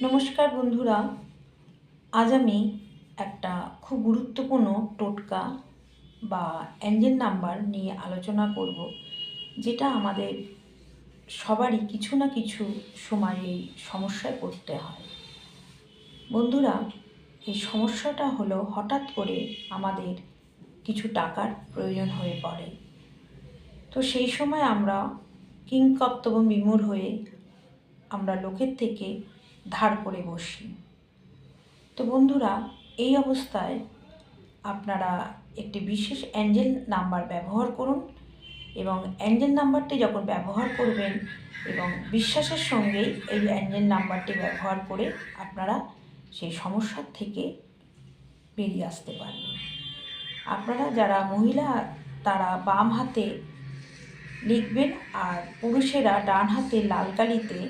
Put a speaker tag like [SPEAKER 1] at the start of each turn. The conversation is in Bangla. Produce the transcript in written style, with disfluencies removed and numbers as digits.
[SPEAKER 1] নমস্কার বন্ধুরা, আজ আমি একটা খুব গুরুত্বপূর্ণ টোটকা বা অ্যাঞ্জেল নাম্বার নিয়ে আলোচনা করব, যেটা আমাদের সবারই কিছু না কিছু সময় এই সমস্যায় পড়তে হয়। বন্ধুরা, এই সমস্যাটা হলো হঠাৎ করে আমাদের কিছু টাকার প্রয়োজন হয়ে পড়ে। তো সেই সময় আমরা কিংকর্তব্য বিমূঢ় হয়ে আমরা লোকের থেকে ধার করে বসি। তো বন্ধুরা, এই অবস্থায় আপনারা একটি বিশেষ অ্যাঞ্জেল নাম্বার ব্যবহার করুন এবং অ্যাঞ্জেল নাম্বারটি যখন ব্যবহার করবেন এবং বিশ্বাসের সঙ্গেই এই অ্যাঞ্জেল নাম্বারটি ব্যবহার করে আপনারা সেই সমস্যার থেকে বেরিয়ে আসতে পারবেন। আপনারা যারা মহিলা তারা বাম হাতে লিখবেন আর পুরুষেরা ডান হাতে লাল কালিতে